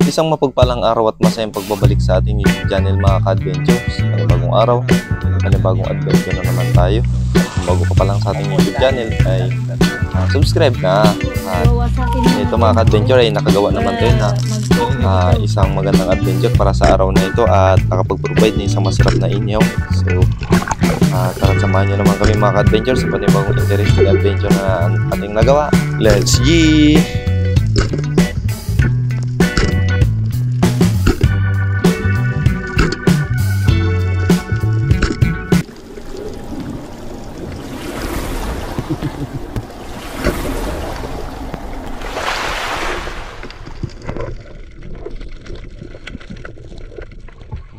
Isang mapagpalang araw at masayang pagbabalik sa ating YouTube channel mga ka-adventure. Bagong araw, bagong adventure na naman tayo. Kung bago ka pa lang sa ating YouTube channel ay subscribe na. Ito mga ka-adventure ay nakagawa naman tayo na isang magandang adventure para sa araw na ito at nakapag-provide ng isang masarap na inyaw. So tara samahan nyo naman kami mga ka-adventure sa panibagong interesting adventure na ating nagawa. Let's go!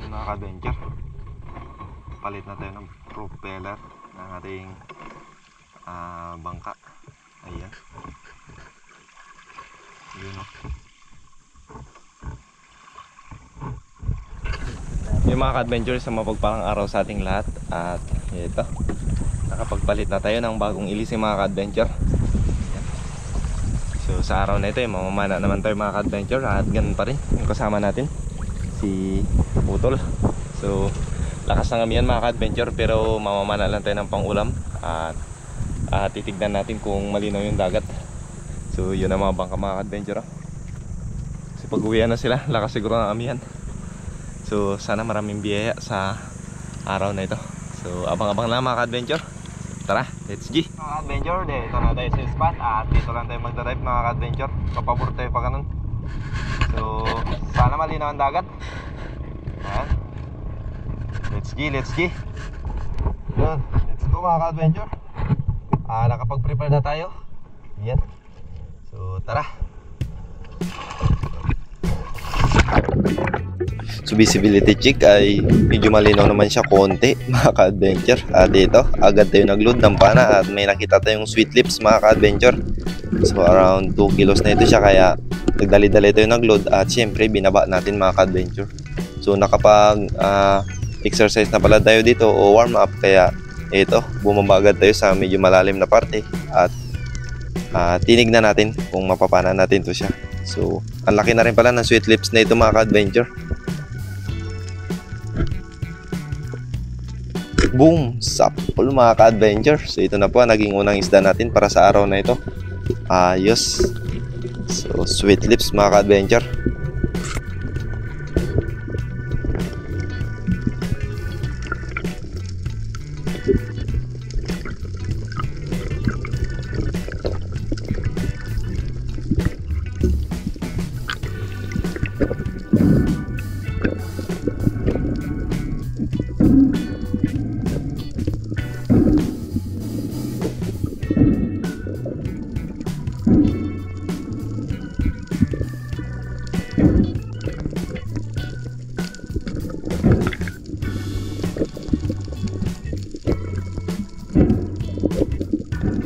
Mga ka-adventure, palit na tayo ng propeller ng ating bangka. Ayan, yun o. Yung mga ka-adventure, sa mapagpalang araw sa ating lahat. At ito, nakapagpalit na tayo ng bagong ilis yung mga ka-adventure. So sa araw na ito, mamamana naman tayo mga ka-adventure. At ganun pa rin yung kasama natin, si Putol. So lakas ng amihan mga ka-adventure, pero mamamana lang tayo ng pang-ulam. At titignan natin kung malinaw yung dagat. So yun ang mga bangka mga ka-adventure. Kasi pag-uwihan na sila, lakas siguro ng amihan. So sana maraming biyaya sa araw na ito. So abang-abang lang mga ka-adventure. Tara, let's go! Mga ka-adventure, dito na tayo sa spot. At dito lang tayo magdadrive mga ka-adventure. Papabor tayo pa ganun. So sana malinaw ang dagat. Ayan. Let's go, let's go. Yun, let's go mga ka-adventure. Nakapag-prepare na tayo. Yan. So tara. So visibility check ay medyo malinaw naman siya konti mga ka-adventure. At dito, agad tayo nag-load ng pana at may nakita tayong sweet lips mga ka-adventure. So around 2 kilos na ito siya, kaya nagdali-dali tayo nag-load. At syempre binaba natin mga ka-adventure. So nakapag exercise na pala tayo dito o warm up, kaya ito, bumaba agad tayo sa medyo malalim na parte. At tinignan natin kung mapapana natin to siya. So ang laki na rin pala ng sweet lips na ito mga ka-adventure. Boom! Sapol mga ka-adventure. So ito na po naging unang isda natin para sa araw na ito. Ayos. So sweet lips mga ka-adventure.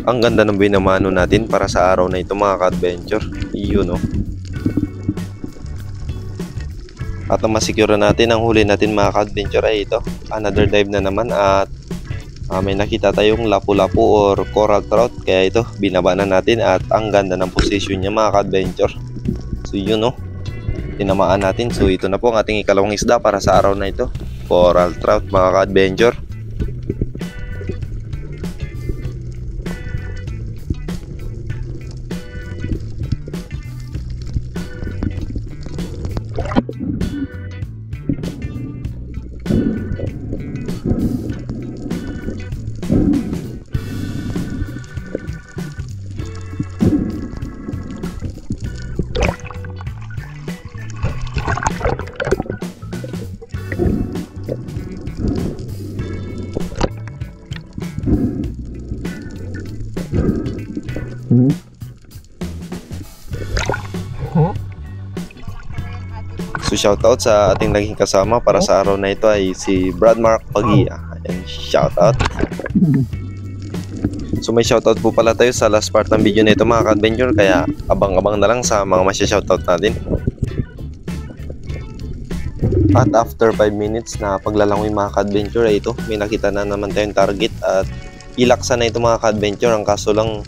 Ang ganda ng binamano natin para sa araw na ito mga ka-adventure. Iyon o. At ang masikura natin, ang huli natin mga ka-adventure ay ito. Another dive na naman at may nakita tayong lapu-lapu or coral trout. Kaya ito, binaba na natin at ang ganda ng position niya mga ka-adventure. So yun o. Tinamaan natin. So ito na po ang ating ikalawang isda para sa araw na ito. Coral trout mga ka-adventure. So shoutout sa ating naging kasama para sa araw na ito ay si Brad Mark Pagia. Ayan, shoutout. So may shoutout po pala tayo sa last part ng video na ito mga ka-adventure, kaya abang-abang na lang sa mga masya-shoutout natin. At after 5 minutes na paglalangoy mga ka-adventure ay ito, may nakita na naman tayong target at ilaksa na ito mga ka-adventure. Ang kaso lang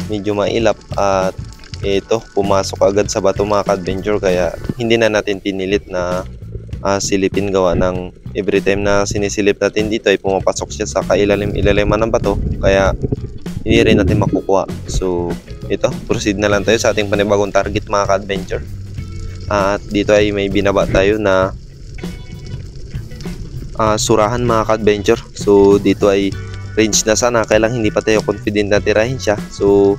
medyo mailap at ito pumasok agad sa bato mga ka-adventure, kaya hindi na natin pinilit na silipin, gawa ng every time na sinisilip natin dito ay pumapasok siya sa kailalim-ilaliman ng bato, kaya hindi rin natin makukuha. So ito, proceed na lang tayo sa ating panibagong target mga ka-adventure. At dito ay may binaba tayo na surahan mga ka-adventure. So dito ay range na sana, kailang hindi pa tayo confident na tirahin siya. So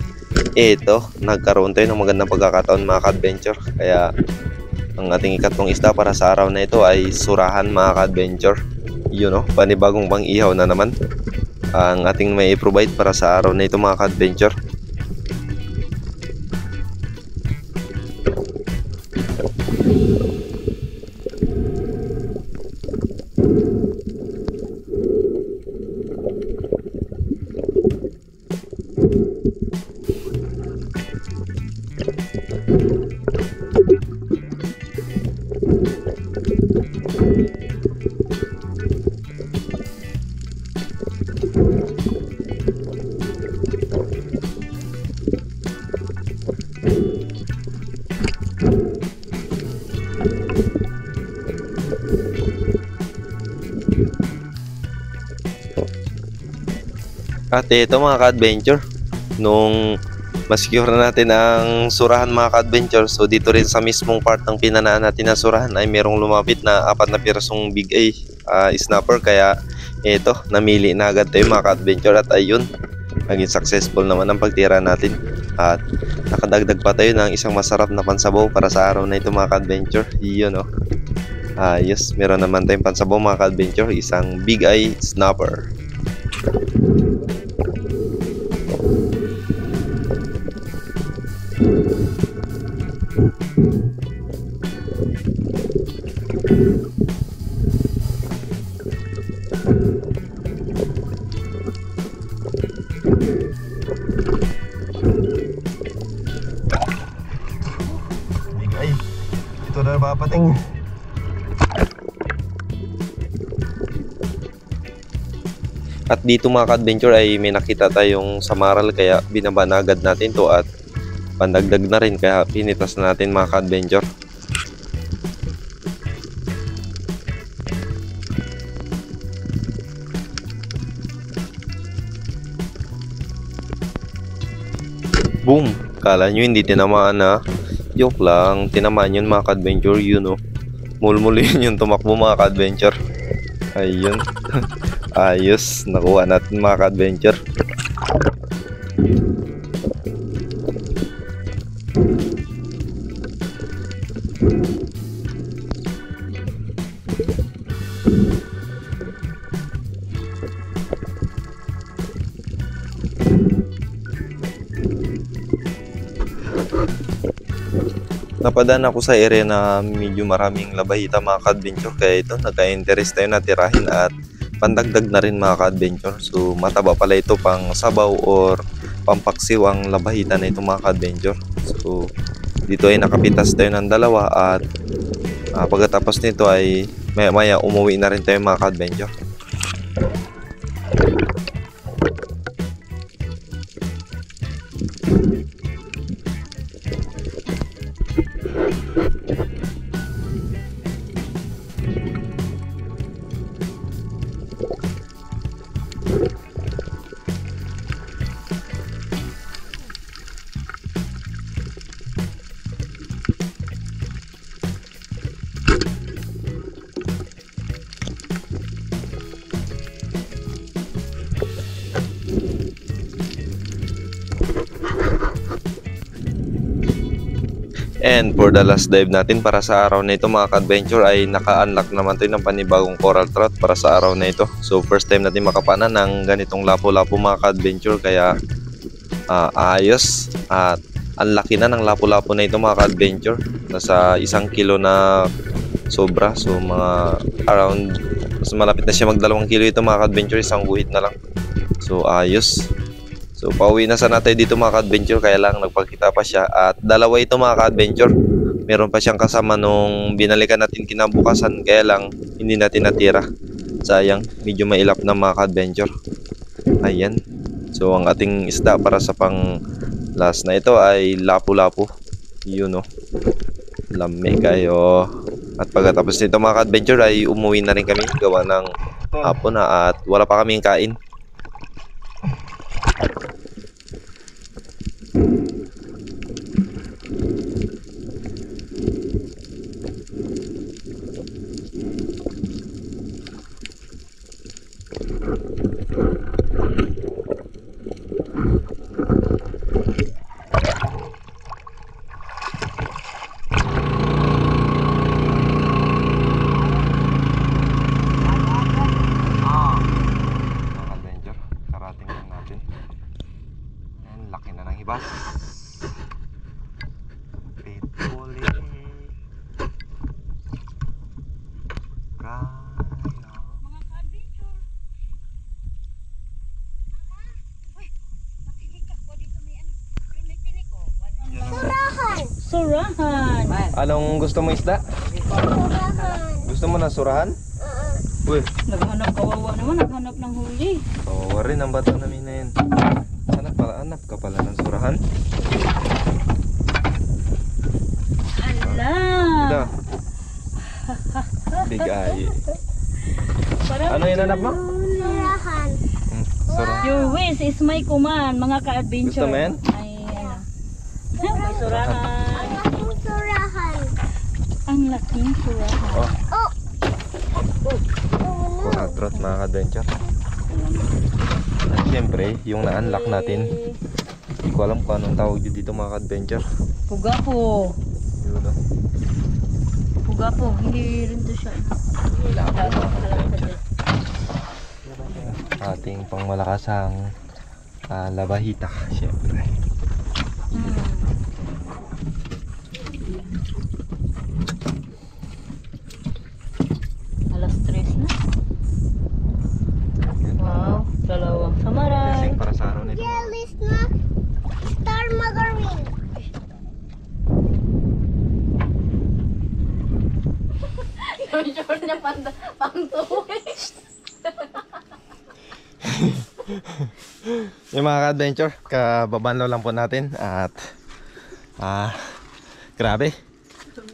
ito, nagkaroon tayo ng magandang pagkakataon mga ka-adventure, kaya ang ating ikatlong isda para sa araw na ito ay surahan mga ka-adventure. Yun o, panibagong pang-ihaw na naman ang ating may provide para sa araw na ito mga ka-adventure. At ito mga ka-adventure, nung ma-secure na natin ang surahan mga ka-adventure, so dito rin sa mismong part ng pinanaan natin na surahan ay merong lumapit na 4 na pirasong big A snapper, kaya ito, namili na agad tayo mga ka-adventure. At ayun, naging successful naman ang pagtira natin, at nakadagdag pa tayo ng isang masarap na pansabaw para sa araw na ito mga ka-adventure. Yun o, yes, meron naman tayong pansabaw mga ka-adventure, isang big A snapper. Ay, ito na papating. At dito mga ka-adventure ay may nakita tayong samaral, kaya binaba na agad natin to at pandagdag na rin, kaya pinitas na natin mga ka-adventure. Boom! Kala nyo hindi tinamaan na? Joke lang, tinamaan yun mga ka-adventure. Yun o, mulmul yun yung tumakbo mga ka-adventure. Ayun. Ayos, nakuha natin mga ka-adventure. Napadaan ako sa area na medyo maraming labahita mga ka-adventure, kaya ito nagka-interest tayo na tirahin at pandagdag na rin mga ka-adventure. So mataba pala ito pang sabaw or pampaksiw ang labahita na ito mga ka-adventure. So dito ay nakapitas tayo ng dalawa, at pagkatapos nito ay maya maya umuwi na rin tayo mga ka-adventure. And for the last dive natin para sa araw na ito mga ka-adventure ay naka-unlock naman tayo ng panibagong coral trout para sa araw na ito. So first time natin makapana ng ganitong lapu-lapu mga ka-adventure, kaya ayos. At ang laki na ng lapu-lapu na ito mga ka-adventure. Nasa 1 kilo na sobra. So mga around, mas malapit na siya mag 2 kilo ito mga ka-adventure, isang guhit na lang. So ayos. So pauwi na sana tayo dito mga ka-adventure, kaya lang nagpakita pa siya. At dalawa ito mga ka-adventure, meron pa siyang kasama nung binalikan natin kinabukasan, kaya lang hindi natin natira. Sayang, medyo mailap na mga ka-adventure. Ayan. So ang ating isda para sa pang Last na ito ay lapu-lapu. Yun o. Lamig kayo. At pagkatapos nito mga ka-adventure ay umuwi na rin kami. Gawa ng hapon na at wala pa kaming kain. Hibas. Pituli. Kaya. Mga ka-adventure. Uy, matigil ka po dito may ano. May tinik ko. Surahan. Surahan. Anong gusto mo isda? Surahan. Gusto mo na surahan? Uy. Naghanap kawawa naman. Naghanap ng huli. Oo, rin ang bata namin na yun. Hanap ka pala ng surahan. Ala. Ito. Big eye. Ano yung hanap mo? Surahan. Surahan. Your wish is my command, mga ka-adventure. Gusto mo yan? Ay, ano. May surahan. Ang laking surahan. Ang laking surahan. Oh, Oh! kunatrot mga ka-adventure. At syempre, yung na-unlock natin, hindi ko alam kung anong tawag dito mga ka-adventure. Pugapo. Yun o. Pugapo. Hindi rin to siya. Ating pangmalakasang labahita, syempre. Alas 3 na. Wow, dalawang samaray. Blessing para sa araw nito. Jellies na star margarine. Yung short niya pang-tuwi. Yung mga ka-adventure, kababanlaw lang po natin at grabe.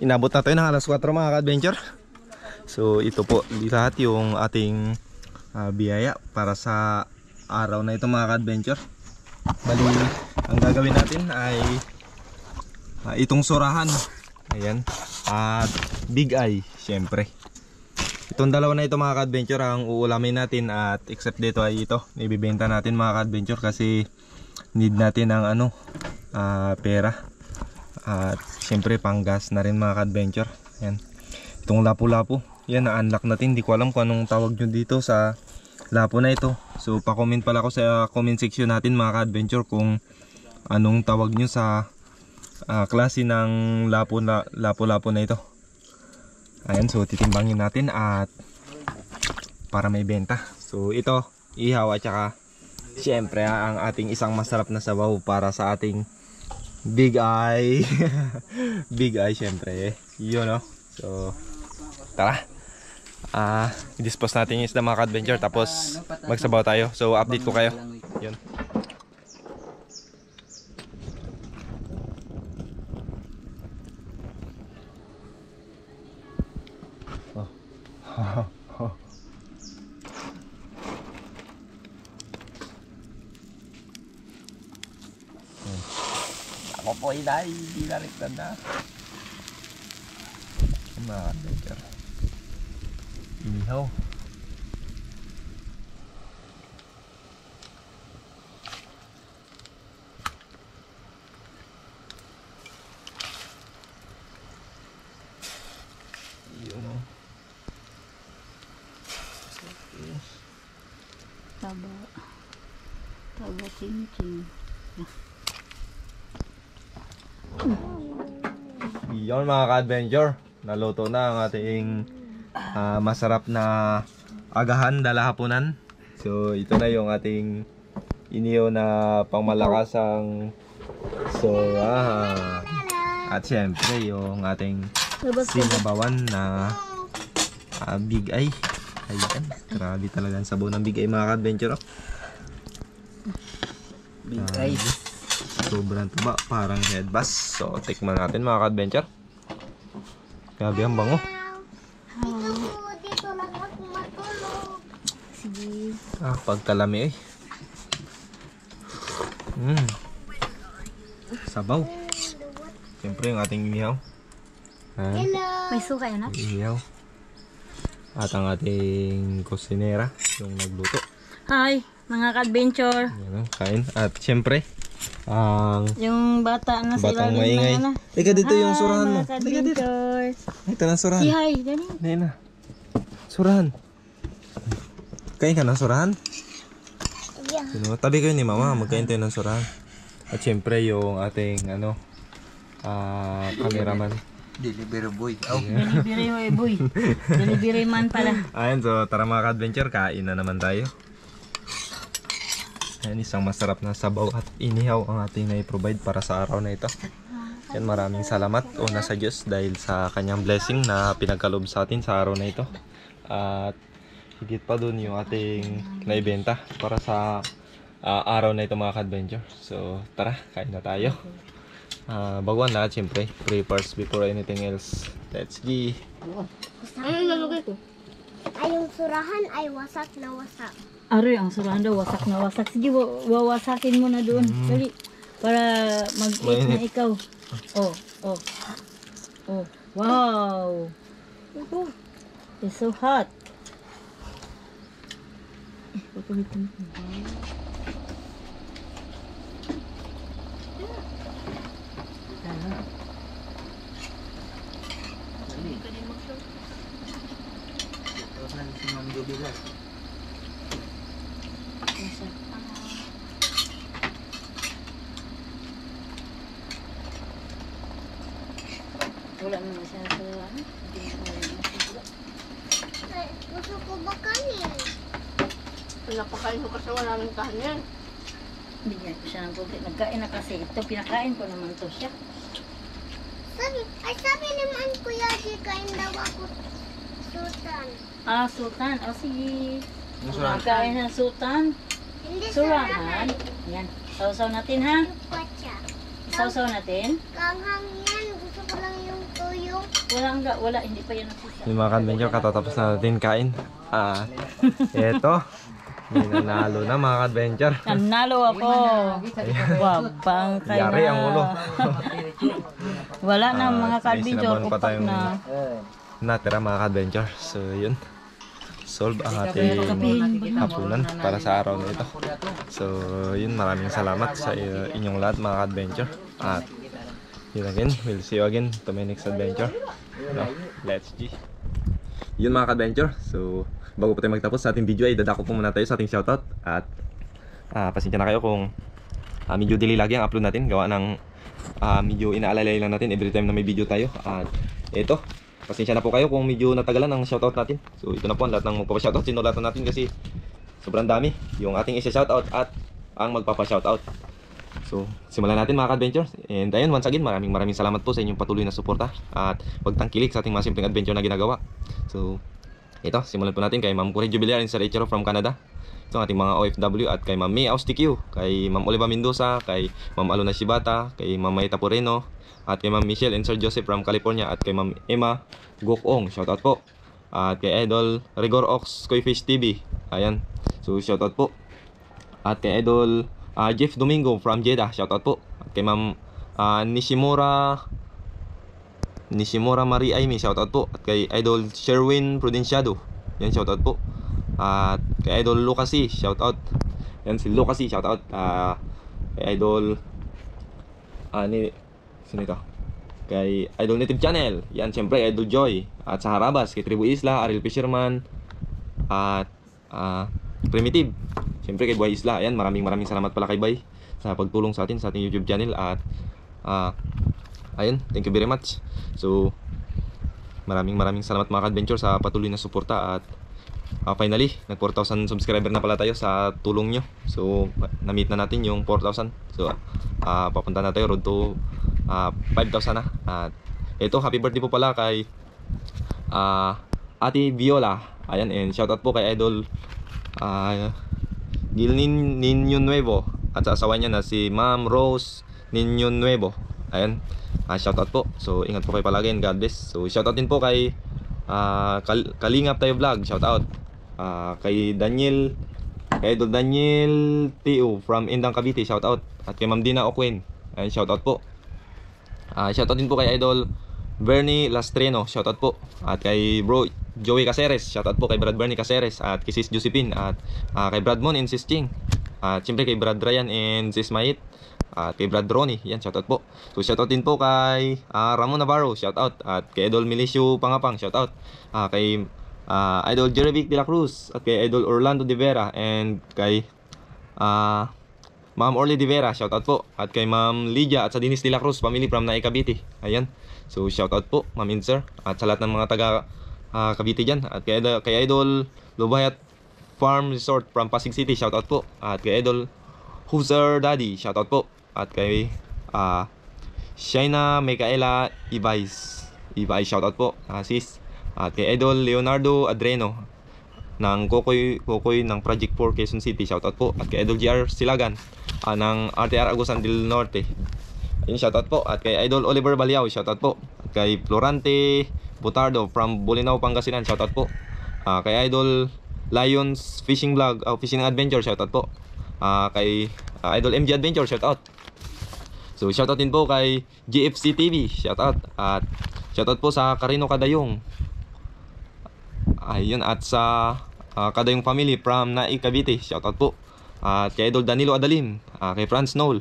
Inabot na tayo ng alas 4 mga ka-adventure. So ito po lahat yung ating biyaya para sa araw na ito mga ka-adventure. Bali, ang gagawin natin ay itong surahan. Ayan. At big eye, syempre. Itong dalawa na ito mga ka-adventure ang uulamin natin at except dito ay ito. Ibibenta natin mga ka-adventure kasi need natin ng pera. At syempre panggas na rin mga ka-adventure. Ayan. Itong lapu-lapu. Yan, na-unlock natin. Hindi ko alam kung anong tawag nyo dito sa lapo na ito. So pa-comment pala ako sa comment section natin mga ka-adventure kung anong tawag nyo sa klase ng lapu-lapu na ito. Ayan, so titimbangin natin at para may benta. So ito, ihaw at saka syempre ang ating isang masarap na sabaw para sa ating big eye. Big eye syempre, yun no. So tara, i-dispose natin yung isda mga ka-adventure tapos magsabaw tayo. So update ko kayo. Yun. Ako po ay di naliktad na. Mga ka-adventure. Inihaw. Yun o. Taba ching-ching. Yun mga ka-adventure, naluto na ang ating masarap na agahan dala hapunan. So ito na yung ating inihaw na pangmalakasang surahan. At syempre yung ating sinabawan na big eye. Ayan, grabe talaga ang sabaw ng big eye mga ka-adventure. Big eye. sobrang taba, parang head bass. So tikman natin mga ka-adventure. Grabe ang bango. Dito lang ako matulog. Sige. Pagkalami eh. Sabaw. Siyempre yung ating inihaw. Hello. May suka yun, ha? Inihaw. At ang ating kusinera, yung nagluto. Hi, mga ka-adventure. Yan, kain. At siyempre, ang Yung bata na sa batang ilalim maingay. na yan, Teka dito yung Hi, surahan mo. mga Teka dito. ka-adventures. Ito na surahan. Si hi, dali. Hindi na. Surahan. Kain ka ng surahan? Yeah. Sino? Tabi kayo ni mama, magkain tayo ng surahan. At syempre yung ating cameraman. Delivery boy. Oh. Delivery boy. Delivery man pala. Ayun, so tara mga ka-adventure, kain na naman tayo. Ayan, isang masarap na sabaw at inihaw ang ating na-provide para sa araw na ito. Yan, maraming salamat una sa Diyos dahil sa kanyang blessing na pinagkaloob sa atin sa araw na ito. At higit pa dun yung ating naibenta para sa araw na ito mga ka-adventure. So tara, kain na tayo. Bago ang lahat, syempre, pray first before anything else. Let's go. Ano nalagay ko? Ay, yung surahan ay wasak na wasak. Aroy, ang surahan daw, wasak na wasak. Sige, wawasakin mo na doon. Dali. Para mag-eat na Mainit. ikaw. Oh, oh. Oh, wow. It's so hot. Si Ma'am Jubilat. Wala naman siya sa ano. Ay, gusto ko ba kanin? Pinapakain ko kasi wala nang kanin. Bigyan ko siya ng konti. Nagkain na kasi ito. Pinakain ko naman to siya. Sabi naman kuya, di kain daw ako sultan. Ah, sultan. O sige. Yung surahan? Nagkain ng sultan. Hindi Surahan. Yan. Sausaw natin ha. Pacha. Sausaw natin. Kanghang yan. Gusto ko lang yung tuyong. Wala. Hindi pa yan nagsisa. Yung mga ka-adventure, katatapos na natin kain. Eto. May nanalo na mga ka-adventure. Nanalo ako. Wabang kayo Yari ang ulo. Wala na mga May ka-adventure. sinabon pa Upak tayong na. natira mga ka-adventure. So yun. Solve ang ating hapunan para sa araw na ito. So yun, maraming salamat sa inyong lahat mga ka-adventure. At yun again, we'll see you again to my next adventure. No, let's G. Yun mga ka-adventure. So bago pa tayo magtapos sa ating video ay dadako po muna tayo sa ating shoutout. At pasensya na kayo kung medyo delay lagi ang upload natin. Gawa ng medyo inaalalay lang natin every time na may video tayo. At ito, pasensya na po kayo kung medyo natagalan ang shoutout natin. So ito na po ang lahat ng magpapa-shoutout. Sinulatan natin kasi sobrang dami yung ating isa-shoutout at ang magpapa-shoutout. So simulan natin mga ka-adventure. And ayun, once again, maraming salamat po sa inyong patuloy na suporta at pagtangkilik sa ating mga simpleng adventure na ginagawa. So ito, simulan po natin kay Ma'am Corey Jubilar and Sir Echero from Canada. Ito ang ating mga OFW at kay Ma'am May Austiq, kay Ma'am Oliva Mendoza, kay Ma'am Alona Shibata, kay Ma'am Maita Poreno, at kay Ma'am Michelle and Sir Joseph from California, at kay Ma'am Emma Gokong, shoutout po. At kay Idol Rigor Ox Koi Fish TV. Ayan. So shoutout po. At kay Idol Jeff Domingo from Jeddah, shoutout po. At kay Ma'am Nishimura Marie Aimee, shoutout po. At kay Idol Sherwin Prudenciado, yan, shoutout po. At kay Idol Lucasi, shoutout. Yan si Lucasi, shoutout. Kay Idol sino ito? Kay Idol Native Channel, yan, syempre Idol Joy. At sa Harabas, kay Tribu Isla, Ariel Fisherman, at Primitive, syempre kay Buhay Isla. Ayan, maraming salamat pala kay Bay sa pagtulong sa atin sa ating YouTube channel. At ayun, thank you very much. So maraming salamat mga ka-adventure sa patuloy na suporta. At finally, nag 4,000 subscriber na pala tayo sa tulong nyo. So na-meet na natin yung 4,000. So papunta na tayo road to 5,000 na. At ito, happy birthday po pala kay Ate Viola. Ayan, and shoutout po kay Idol Gilnin Ninyo Nuevo at sa asawa niya na si Ma'am Rose Niño Nuevo. Ayan. Shoutout po. So ingat po kayo palagi and God bless. So shoutout din po kay Kalingap Tayo Vlog. Shoutout. Kay Idol Daniel Tio from Indang Cavite. Shoutout. At kay Ma'am Dina Oquin. Ayan, shoutout po. Shoutout din po kay Idol Bernie Lastreno. Shoutout po. At kay Bro Joey Caceres. Shoutout po kay Brad Bernie Caceres. At kay Sis Josephine. At kay Brad Mon and Sis Ching. At siyempre kay Brad Ryan and Sis Mait. At kay Brad Ronnie. Yan, shoutout po. So shoutout din po kay Ramon Navarro. Shoutout. At kay Idol Milicio Pangapang. Shoutout. Kay Idol Jerevic de la Cruz. At kay Idol Orlando de Vera. And kay Ma'am Orly de Vera. Shoutout po. At kay Ma'am Lydia at sa Dinis de la Cruz family from Nae Cavite. Ayan. So shoutout po Ma'am and Sir. At sa lahat ng mga taga Cavite dyan. At kay Idol Lubayat Farm Resort from Pasig City. Shoutout po. At kay Idol Huser Daddy. Shoutout po. At kay Shaina Micaela Ibay. Shoutout po. Sis. At kay Idol Leonardo Adreno ng Kokoy ng Project 4 Quezon City. Shoutout po. At kay Idol GR Silagan ng RTR Agusan del Norte. Ayun, shoutout po. At kay Idol Oliver Baliao. Shoutout po. At kay Florante Butardo from Bolinao, Pangasinan. Shoutout po. Kay Idol Lions Fishing Vlog, Fishing Adventure. Shoutout po. Kay Idol MG Adventure. Shoutout. So shoutout din po kay GFC TV. Shoutout. At shoutout po sa Carino Kadayong. Ayun, at sa Kadayong family from Nae Cavite. Shoutout po. At kay Idol Danilo Adalim, kay Franz Noel,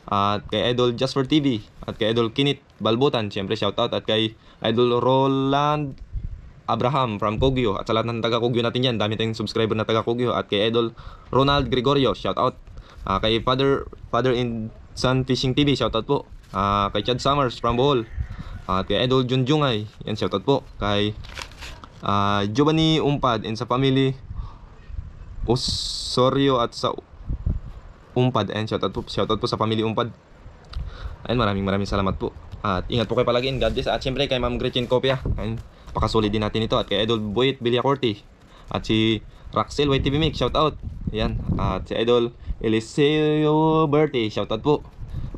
at kay Idol Jasper TV, at kay Idol Kinit Balbutan, syempre shoutout. At kay Idol Roland Abraham from Kogyo. At sa lahat ng taga Kogyo natin yan, dami tayong subscriber na taga Kogyo. At kay Idol Ronald Gregorio. Shoutout. Kay Father in Sun Fishing TV. Shoutout po. Kay Chad Summers from Bohol. At kay Idol Junjungay. Yan, shoutout po. Kay Giovanni Umpad and sa family Osorio at sa Umpad. Ayan, shoutout po sa family Umpad. Ayan, maraming salamat po. At ingat po kayo palagi. God bless. At syempre kay Ma'am Gretchen Copia. Ayan, pakasulit din natin ito. At kay Idol Boyet Villacorti. At si Raxel YTV Mix. Shoutout. Ayan. At si Idol Eliseo Berti. Shoutout po.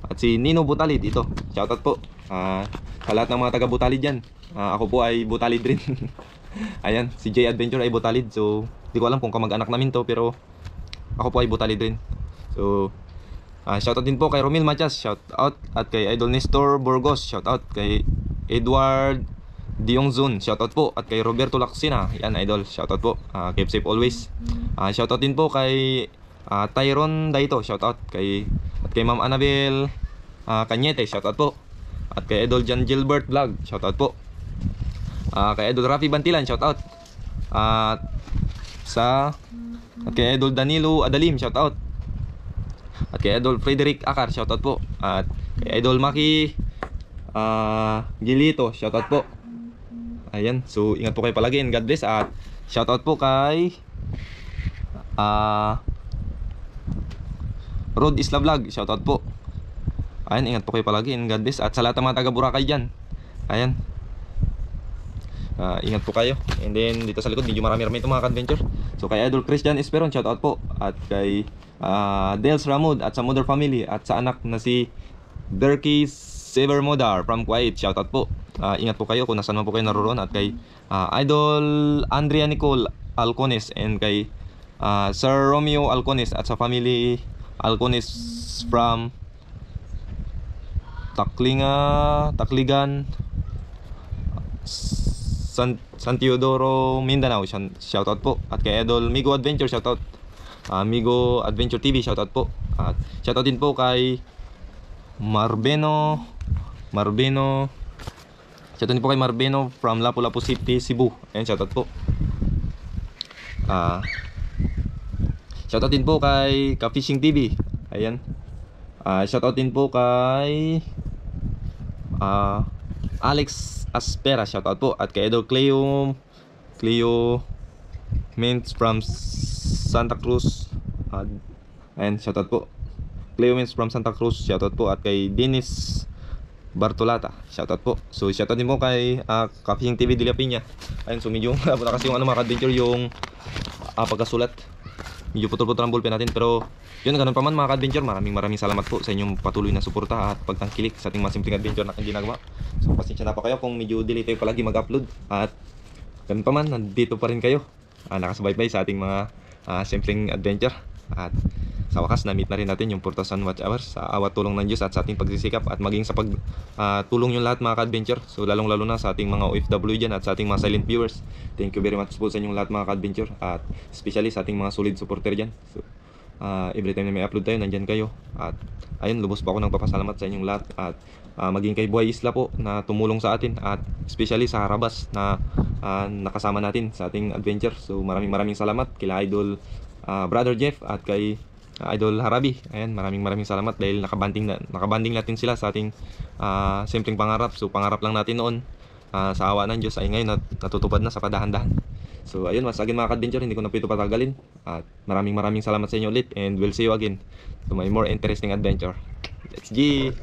At si Nino Butalid ito. Shoutout po. Sa lahat ng mga taga Butalid dyan. Ako po ay Butalid rin. Ayan, si J Adventure ay Butalid. So, di ko alam kung kamag-anak namin to, pero ako po ay Butalid rin. So, shoutout din po kay Romil Machas. Shoutout. At kay Idol Nestor Burgos. Shoutout. Kay Edward Diongzun. Shoutout po. At kay Roberto Lacsina. Yan, Idol. Shoutout po. Keep safe always. Shoutout din po kay Tyron Daito. Shoutout. At kay Ma'am Annabel Cañete. Shoutout po. At kay Idol John Gilbert Vlog. Shoutout po. Kay Idol Rafi Bantilan. Shoutout. At kay Idol Danilo Adalim. Shoutout. At kay Idol Frederick Akar. Shoutout po. At kay Idol Maki Gilito. Shoutout po. Ayan. So ingat po kayo palagi and God bless. At shoutout po kay Rod Isla Vlog. Shoutout po. Ayan, ingat po kayo palagi and God bless. At sa lahat ng mga taga Boracay dyan. Ayan. Ingat po kayo. And then dito sa likod medyo marami-rami itong mga adventure. So kay Idol Christian Esperon, shoutout po. At kay Dels Ramud at sa Mother Family. At sa anak na si Derky Severmodar from Kuwait, shoutout po. Ingat po kayo kung nasaan man po kayo naroon. At kay Idol Andrea Nicole Alcones and kay Sir Romeo Alcones at sa family Alcones from Takligan San Teodoro, Mindanao. Shoutout po. At kay Idol Migo Adventure, shoutout. Migo Adventure TV, shoutout po. At shoutout din po kay Marbeno. Shoutout din po kay Marbeno from Lapu-Lapu City, Cebu. Ayan, shoutout po. Shoutout din po kay Ka-Fishing TV. Ayan. Shoutout din po kay Alex Aspera, shoutout po. At kay Idol Cleo Mintz from Santa Cruz. Ayan, shoutout po. Cleo Mintz from Santa Cruz, shoutout po. At kay Dennis Bartolata, shoutout po. So shoutout din po kay Ka-Fishing TV de la Piña. Ayan, so medyo wala kasi yung mga adventure yung pagkasulat. medyo putol-putol ang ballpen natin. Pero yun, ganun pa man mga ka-adventure, maraming salamat po sa inyong patuloy na suporta at pagtangkilik sa ating mga simpleng adventure na aking ginagawa. So pasensya na pa kayo kung medyo delay tayo palagi mag-upload. At ganun pa man, nandito pa rin kayo, nakasubaybay sa ating mga simpleng adventure. At sa wakas, na-meet na rin natin yung 4,000 watch hours sa awat tulong ng Diyos at sa ating pagsisikap at maging sa pagtulong yung lahat mga ka-adventure. So lalong-lalo na sa ating mga OFW dyan at sa ating mga silent viewers. Thank you very much po sa inyong lahat mga ka-adventure, at especially sa ating mga solid supporter dyan. So every time na may upload tayo, nandyan kayo. At ayun, lubos po ako ng papasalamat sa inyong lahat. At maging kay Buhay Isla po na tumulong sa atin, at especially sa Harabas na nakasama natin sa ating adventure. So maraming salamat kila Idol Brother Jeff at kay Idol Harabi. Ayan, maraming salamat dahil nakabanding natin sila sa ating simpleng pangarap. So pangarap lang natin noon, sa awa ng Diyos ay ngayon natutupad na sa padahan-dahan. So ayun, once again mga ka-adventure, hindi ko na po ito patagalin. At maraming salamat sa inyo ulit, and we'll see you again to my more interesting adventure. Let's G!